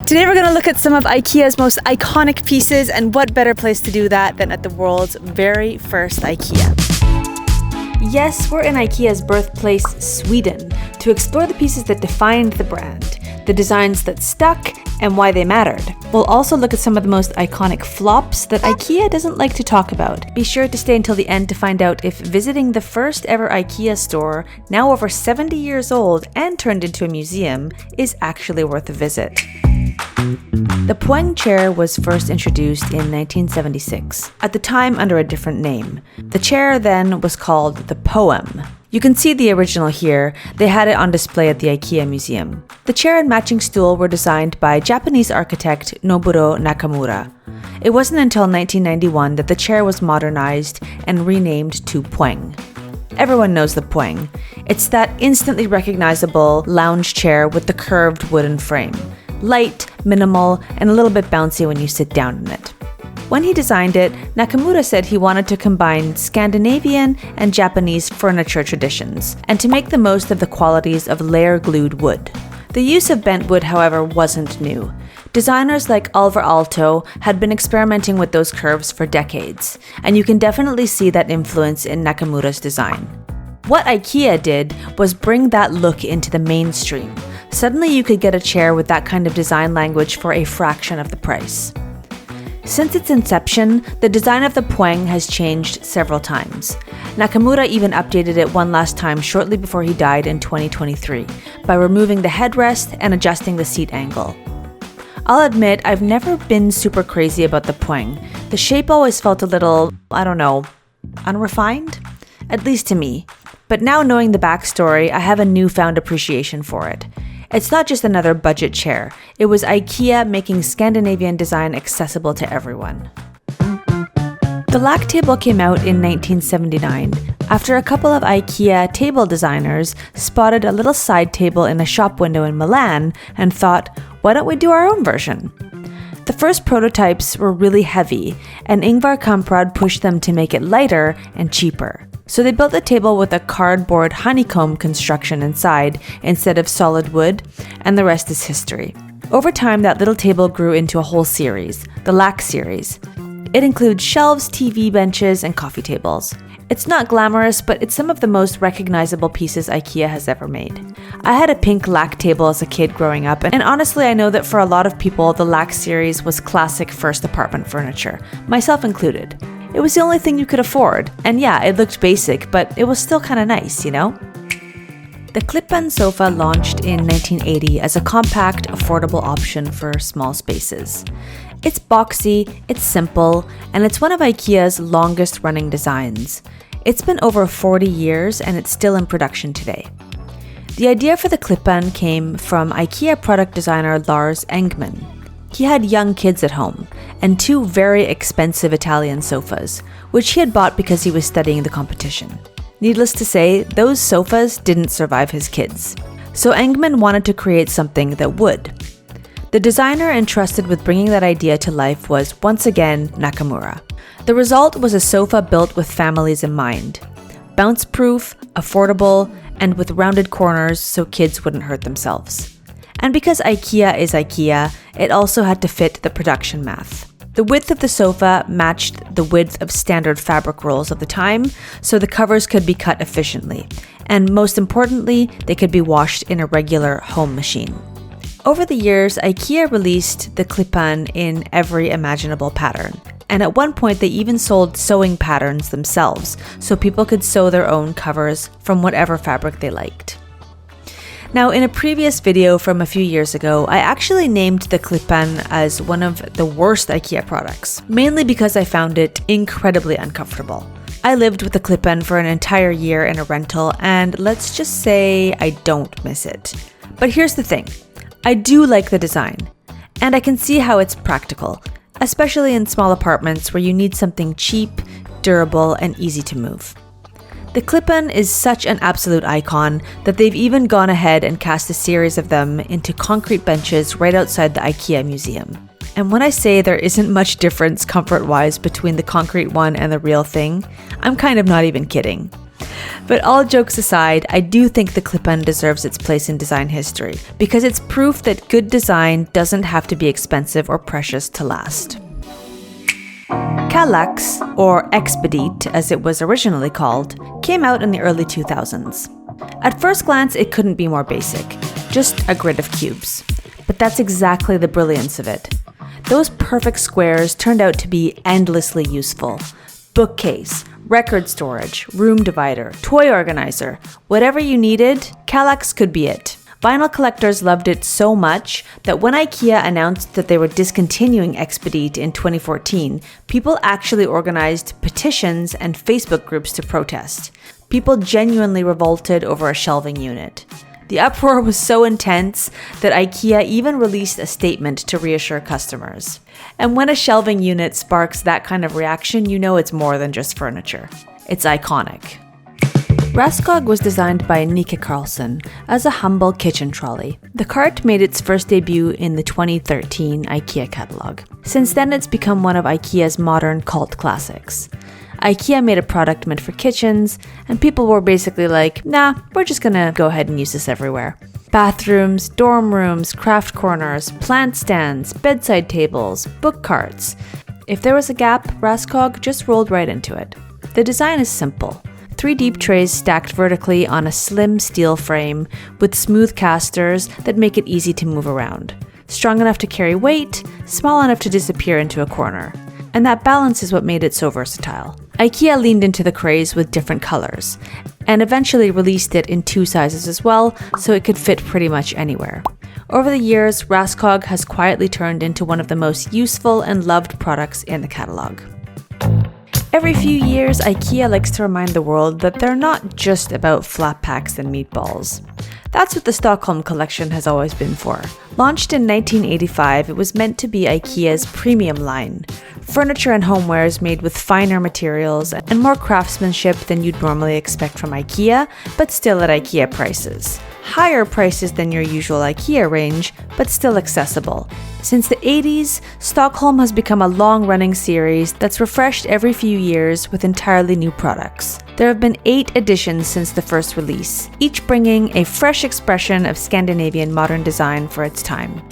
Today we're going to look at some of IKEA's most iconic pieces, and what better place to do that than at the world's very first IKEA. Yes, we're in IKEA's birthplace, Sweden, to explore the pieces that defined the brand, the designs that stuck, and why they mattered. We'll also look at some of the most iconic flops that IKEA doesn't like to talk about. Be sure to stay until the end to find out if visiting the first ever IKEA store, now over 70 years old and turned into a museum, is actually worth a visit. The Poäng chair was first introduced in 1976, at the time under a different name. The chair then was called the Poäng. You can see the original here. They had it on display at the IKEA Museum. The chair and matching stool were designed by Japanese architect Nobuo Nakamura. It wasn't until 1991 that the chair was modernized and renamed to Poäng. Everyone knows the Poäng. It's that instantly recognizable lounge chair with the curved wooden frame. Light, minimal, and a little bit bouncy when you sit down in it. When he designed it, Nakamura said he wanted to combine Scandinavian and Japanese furniture traditions, and to make the most of the qualities of layer-glued wood. The use of bent wood, however, wasn't new. Designers like Alvar Aalto had been experimenting with those curves for decades, and you can definitely see that influence in Nakamura's design. What IKEA did was bring that look into the mainstream. Suddenly you could get a chair with that kind of design language for a fraction of the price. Since its inception, the design of the Poäng has changed several times. Nakamura even updated it one last time shortly before he died in 2023 by removing the headrest and adjusting the seat angle. I'll admit I've never been super crazy about the Poäng. The shape always felt a little, unrefined? At least to me. But now knowing the backstory, I have a newfound appreciation for it. It's not just another budget chair. It was IKEA making Scandinavian design accessible to everyone. The Lack table came out in 1979 after a couple of IKEA table designers spotted a little side table in a shop window in Milan and thought, why don't we do our own version? The first prototypes were really heavy, and Ingvar Kamprad pushed them to make it lighter and cheaper. So they built the table with a cardboard honeycomb construction inside instead of solid wood, and the rest is history. Over time, that little table grew into a whole series, the Lack series. It includes shelves, TV benches, and coffee tables. It's not glamorous, but it's some of the most recognizable pieces IKEA has ever made. I had a pink Lack table as a kid growing up, and honestly I know that for a lot of people, the Lack series was classic first apartment furniture, myself included. It was the only thing you could afford, and yeah, it looked basic, but it was still kind of nice, you know? The Klippan sofa launched in 1980 as a compact, affordable option for small spaces. It's boxy, it's simple, and it's one of IKEA's longest running designs. It's been over 40 years and it's still in production today. The idea for the Klippan came from IKEA product designer Lars Engman. He had young kids at home and two very expensive Italian sofas, which he had bought because he was studying the competition. Needless to say, those sofas didn't survive his kids. So Engman wanted to create something that would. The designer entrusted with bringing that idea to life was, once again, Nakamura. The result was a sofa built with families in mind. Bounce-proof, affordable, and with rounded corners so kids wouldn't hurt themselves. And because IKEA is IKEA, it also had to fit the production math. The width of the sofa matched the width of standard fabric rolls of the time, so the covers could be cut efficiently. And most importantly, they could be washed in a regular home machine. Over the years, IKEA released the Klippan in every imaginable pattern. And at one point, they even sold sewing patterns themselves, so people could sew their own covers from whatever fabric they liked. Now, in a previous video from a few years ago, I actually named the Klippan as one of the worst IKEA products, mainly because I found it incredibly uncomfortable. I lived with the Klippan for an entire year in a rental, and let's just say I don't miss it. But here's the thing. I do like the design, and I can see how it's practical, especially in small apartments where you need something cheap, durable, and easy to move. The Klippan is such an absolute icon that they've even gone ahead and cast a series of them into concrete benches right outside the IKEA Museum. And when I say there isn't much difference comfort-wise between the concrete one and the real thing, I'm kind of not even kidding. But all jokes aside, I do think the Klippan deserves its place in design history because it's proof that good design doesn't have to be expensive or precious to last. Kallax, or Expedite as it was originally called, came out in the early 2000s. At first glance, it couldn't be more basic, just a grid of cubes. But that's exactly the brilliance of it. Those perfect squares turned out to be endlessly useful. Bookcase, record storage, room divider, toy organizer, whatever you needed, Kallax could be it. Vinyl collectors loved it so much that when IKEA announced that they were discontinuing Expedite in 2014, people actually organized petitions and Facebook groups to protest. People genuinely revolted over a shelving unit. The uproar was so intense that IKEA even released a statement to reassure customers. And when a shelving unit sparks that kind of reaction, you know it's more than just furniture. It's iconic. Råskog was designed by Nika Karlsson as a humble kitchen trolley. The cart made its first debut in the 2013 IKEA catalog. Since then, it's become one of IKEA's modern cult classics. IKEA made a product meant for kitchens, and people were basically like, nah, we're just gonna go ahead and use this everywhere. Bathrooms, dorm rooms, craft corners, plant stands, bedside tables, book carts. If there was a gap, Råskog just rolled right into it. The design is simple. 3 deep trays stacked vertically on a slim steel frame with smooth casters that make it easy to move around. Strong enough to carry weight, small enough to disappear into a corner. And that balance is what made it so versatile. IKEA leaned into the craze with different colors, and eventually released it in 2 sizes as well, so it could fit pretty much anywhere. Over the years, Råskog has quietly turned into one of the most useful and loved products in the catalog. Every few years, IKEA likes to remind the world that they're not just about flat packs and meatballs. That's what the Stockholm collection has always been for. Launched in 1985, it was meant to be IKEA's premium line. Furniture and homewares made with finer materials and more craftsmanship than you'd normally expect from IKEA, but still at IKEA prices. Higher prices than your usual IKEA range, but still accessible. Since the 80s, Stockholm has become a long-running series that's refreshed every few years with entirely new products. There have been 8 editions since the first release, each bringing a fresh expression of Scandinavian modern design for its time.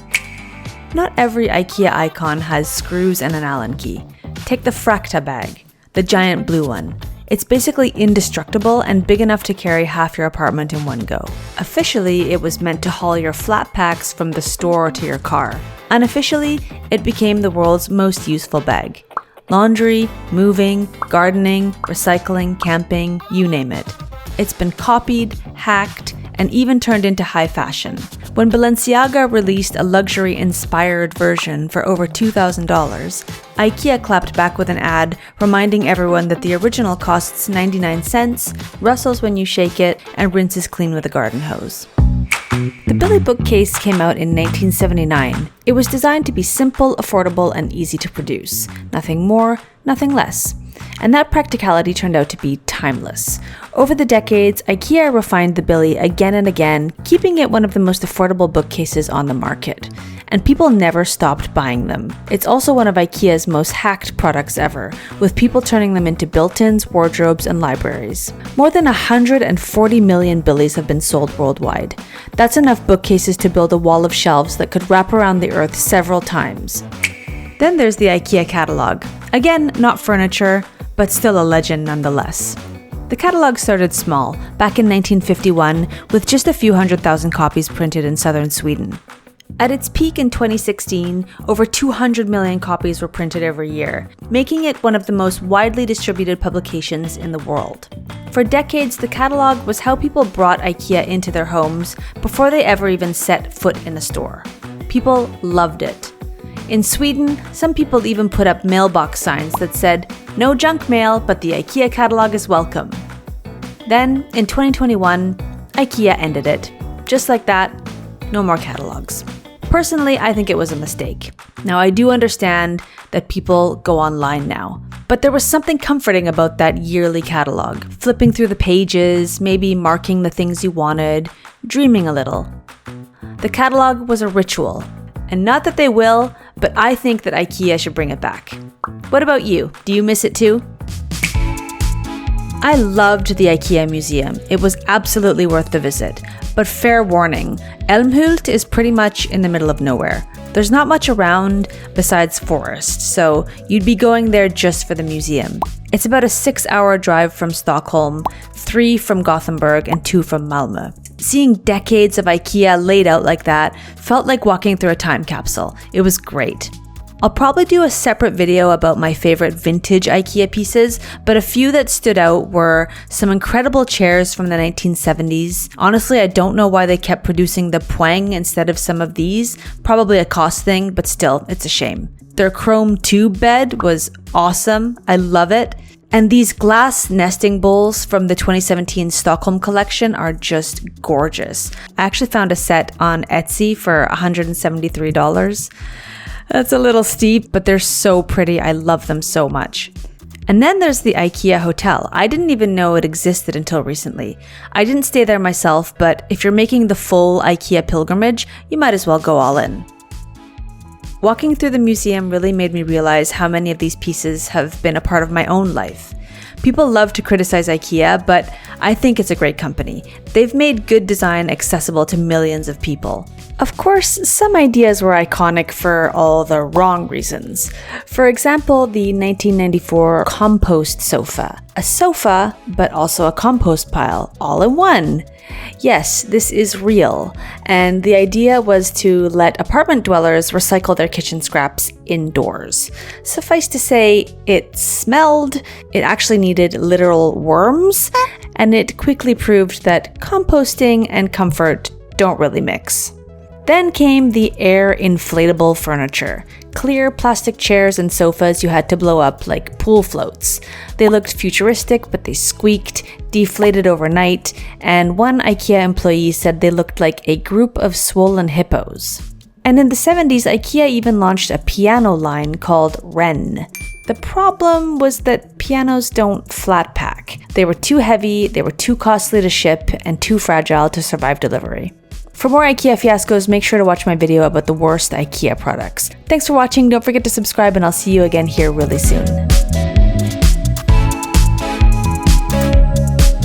Not every IKEA icon has screws and an Allen key. Take the Frakta bag, the giant blue one. It's basically indestructible and big enough to carry half your apartment in one go. Officially, it was meant to haul your flat packs from the store to your car. Unofficially, it became the world's most useful bag. Laundry, moving, gardening, recycling, camping, you name it. It's been copied, hacked, and even turned into high fashion. When Balenciaga released a luxury-inspired version for over $2,000, IKEA clapped back with an ad reminding everyone that the original costs 99 cents, rustles when you shake it, and rinses clean with a garden hose. The Billy bookcase came out in 1979. It was designed to be simple, affordable, and easy to produce. Nothing more, nothing less. And that practicality turned out to be timeless. Over the decades, IKEA refined the Billy again and again, keeping it one of the most affordable bookcases on the market. And people never stopped buying them. It's also one of IKEA's most hacked products ever, with people turning them into built-ins, wardrobes, and libraries. More than 140 million Billys have been sold worldwide. That's enough bookcases to build a wall of shelves that could wrap around the earth several times. Then there's the IKEA catalog. Again, not furniture, but still a legend nonetheless. The catalog started small, back in 1951, with just a few 100,000 copies printed in southern Sweden. At its peak in 2016, over 200 million copies were printed every year, making it one of the most widely distributed publications in the world. For decades, the catalog was how people brought IKEA into their homes before they ever even set foot in a store. People loved it. In Sweden, some people even put up mailbox signs that said, "No junk mail, but the IKEA catalog is welcome." Then, in 2021, IKEA ended it. Just like that, no more catalogs. Personally, I think it was a mistake. Now, I do understand that people go online now, but there was something comforting about that yearly catalog. Flipping through the pages, maybe marking the things you wanted, dreaming a little. The catalog was a ritual. And not that they will, but I think that IKEA should bring it back. What about you? Do you miss it too? I loved the IKEA Museum. It was absolutely worth the visit. But fair warning, Älmhult is pretty much in the middle of nowhere. There's not much around besides forest, so you'd be going there just for the museum. It's about a 6-hour drive from Stockholm, 3 from Gothenburg, and 2 from Malmö. Seeing decades of IKEA laid out like that felt like walking through a time capsule. It was great. I'll probably do a separate video about my favorite vintage IKEA pieces, but a few that stood out were some incredible chairs from the 1970s. Honestly, I don't know why they kept producing the Poäng instead of some of these. Probably a cost thing, but still, it's a shame. Their chrome tube bed was awesome. I love it. And these glass nesting bowls from the 2017 Stockholm collection are just gorgeous. I actually found a set on Etsy for $173. That's a little steep, but they're so pretty. I love them so much. And then there's the IKEA Hotel. I didn't even know it existed until recently. I didn't stay there myself, but if you're making the full IKEA pilgrimage, you might as well go all in. Walking through the museum really made me realize how many of these pieces have been a part of my own life. People love to criticize IKEA, but I think it's a great company. They've made good design accessible to millions of people. Of course, some ideas were iconic for all the wrong reasons. For example, the 1994 compost sofa. A sofa, but also a compost pile, all in one. Yes, this is real, and the idea was to let apartment dwellers recycle their kitchen scraps indoors. Suffice to say, it smelled, it actually needed literal worms, and it quickly proved that composting and comfort don't really mix. Then came the air inflatable furniture. Clear plastic chairs and sofas you had to blow up like pool floats. They looked futuristic, but they squeaked, deflated overnight, and one IKEA employee said they looked like a group of swollen hippos. And in the 70s, IKEA even launched a piano line called Ren. The problem was that pianos don't flat pack. They were too heavy, they were too costly to ship, and too fragile to survive delivery. For more IKEA fiascos, make sure to watch my video about the worst IKEA products. Thanks for watching, don't forget to subscribe, and I'll see you again here really soon.